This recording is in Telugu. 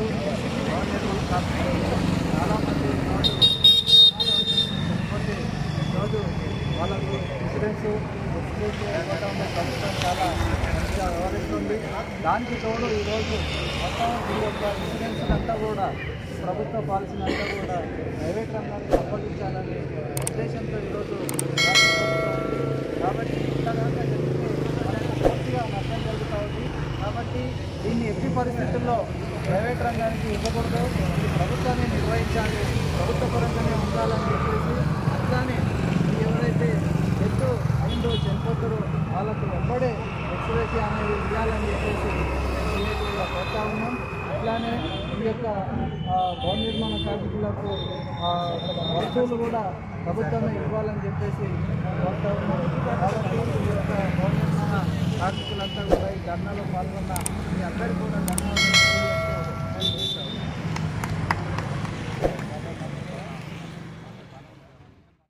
ఈరోజు భవన నిర్మాణ కార్మికులు చాలామంది ఈరోజు వాళ్ళకు ఇన్సూరెన్స్ ఇవ్వడంలో ప్రభుత్వం చాలా మంచిగా వ్యవహరిస్తుంది. దానికి తోడు ఈరోజు మొత్తం ఈ యొక్క ఇన్సూరెన్స్ అంతా కూడా ప్రభుత్వ పాలసీని అంతా కూడా ప్రైవేట్ రంగానికి అప్పగించాలనే ఉద్దేశంతో ఈరోజు రాష్ట్ర ప్రభుత్వం ఉంది. కాబట్టి ఇంతగా జరిగితే మనకు పూర్తిగా నష్టం జరుగుతూ ఉంది. కాబట్టి దీన్ని ఎట్టి పరిస్థితుల్లో ప్రైవేట్ రంగానికి ఇవ్వకూడదు, ఇది ప్రభుత్వాన్ని నిర్వహించాలి, ప్రభుత్వ పరంగానే ఉండాలని చెప్పేసి అట్లానే ఎవరైతే డెత్ అయిందో చనిపోతారో వాళ్ళకు వెంబడే ఎక్స్‌గ్రేషియా అనేది ఇవ్వాలని చెప్పేసి క్రియేటివ్గా కోరుతా ఉన్నాం. అట్లానే ఈ యొక్క భవన నిర్మాణ కార్మికులకు వస్తువులు కూడా ప్రభుత్వమే ఇవ్వాలని చెప్పేసి కోరుతా ఉన్నాం. కాబట్టి ఈ యొక్క భవన నిర్మాణ కార్మికులంతా కూడా ఈ ధర్నాలో పాల్గొన్న మీ అందరికీ కూడా ధన్యవాదాలు.